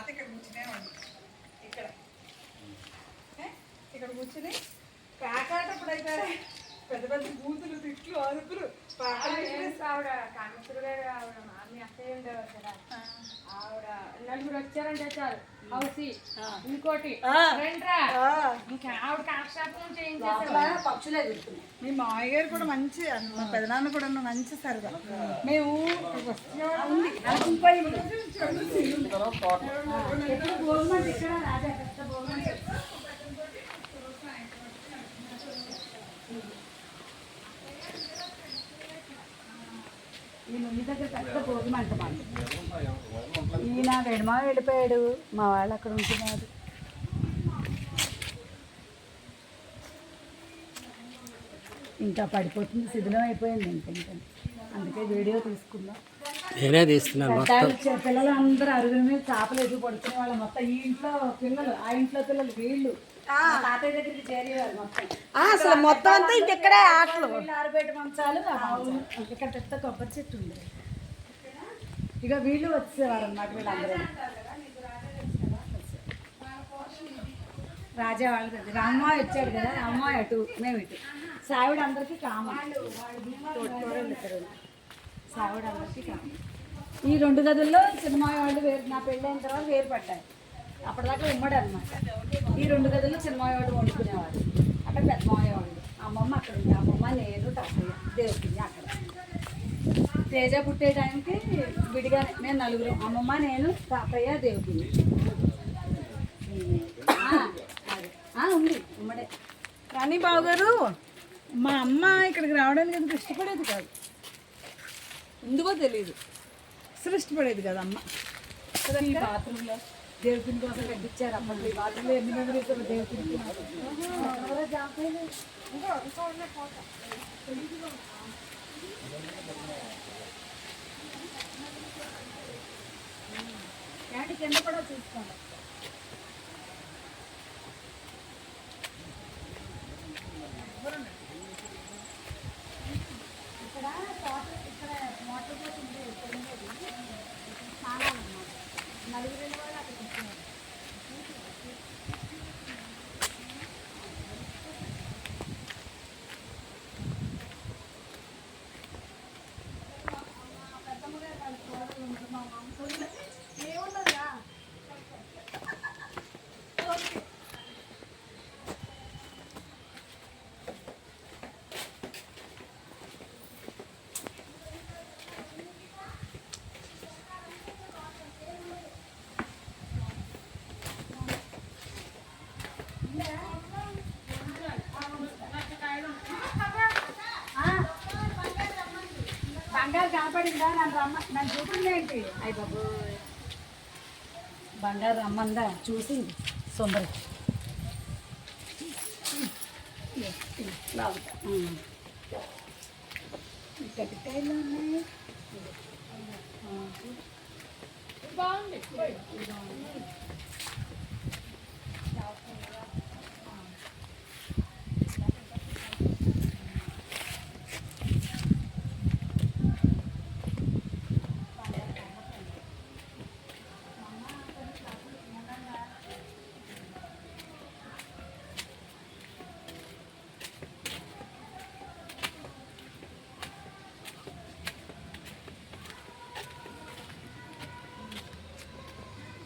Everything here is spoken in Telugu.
తాత ఇక్కడ కూర్చునేవాడు. ఇక్కడ ఇక్కడ కూర్చుని కాకాటప్పుడైతే పెద్ద పెద్ద బూతులు, తిట్లు, అరుపులు. ఆవిడ కామేశ్వర గారు ఆవిడ మీ అత్తయ్య ఉండేవారు కదా, ఆవిడ నలుగురు వచ్చారంటే చాలు హౌసీ ఇంకోటి రండ్రా ఇంకా ఆవిడ కాక్షాపం చేయించేసారు. పక్షులే తిరుగుతున్నాయి. మీ మామయ్య గారు కూడా మంచి, మా పెదనాన్న కూడా మంచి సరదా. మేము ఈయన వెడమా వెళ్ళిపోయాడు, మా వాళ్ళు అక్కడ ఉంటున్నారు. ఇంకా పడిపోతుంది, శిథిలం అయిపోయింది ఇంకా. అందుకే వీడియో తీసుకుందాం. నేనే తీస్తున్నాను. పిల్లలు అందరూ అరుగుల మీద చేపలు ఎదుగు పడుకునే వాళ్ళు. మొత్తం ఈ ఇంట్లో పిల్లలు, ఆ ఇంట్లో పిల్లలు, వీళ్ళు తాతయ్య దగ్గరికి చేరేవారు మొత్తం. అసలు మొత్తం అంతా ఇంకెక్కడే ఆటలు. ఆరుబయట మంచాలు, ఇక్కడ పెద్ద కొబ్బరి చెట్టు ఉంది. ఇక వీళ్ళు వచ్చేవారు అన్నమాట. వీళ్ళందరూ రాజా వాళ్ళు పెద్ద రామ్మాయి వచ్చాడు కదా, రామ్మాయి అటు, మేము ఇటు. సావిడ అందరికీ కామన్, సావిడ అందరికీ కామన్. ఈ 2 గదుల్లో చిన్నమాయ వాళ్ళు వేరు, నా పెళ్ళైన తర్వాత వేరు పడ్డారు. అప్పటిదాకా ఉమ్మడి అనమాట. ఈ 2 గదుల్లో చిన్నమాయ వాళ్ళు వండుకునేవారు, అక్కడ పెద్దమాయ వాళ్ళు. అమ్మమ్మ అక్కడ ఉంది, అమ్మమ్మ, నేను, తాతయ్య, దేవుడిని అక్కడ. తేజ పుట్టే టైంకి విడిగానే మేము 4, అమ్మమ్మ, నేను, తాతయ్య, దేవుడిని. ఉంది ఉమ్మడే. కానీ బావగారు, మా అమ్మ ఇక్కడికి రావడానికి ఎందుకు ఇష్టపడేది కాదు, ఎందుకో తెలియదు. అసలు ఇష్టపడేది కదా అమ్మ. ఈ బాత్రూంలో దేవుడిని కోసం కట్టించారు అప్పట్లో. ఈ బాత్రూంలో ఎన్ని మెమరీస్ దేవుడికి. కింద కూడా చూసుకోండి. ఇక్కడ మోటార్ బోట్ ఉంది, చాలా అన్నమాట. 4 వాళ్ళు అక్కడికి వచ్చినారు. బంగారు కనపడిందా? నన్ను చూపింది ఏంటి? అయ్యి బాబు, బంగారు రమ్మందా? చూసింది సుందరి. కట్టికాయలు ఉన్నాయి. బాగుంది.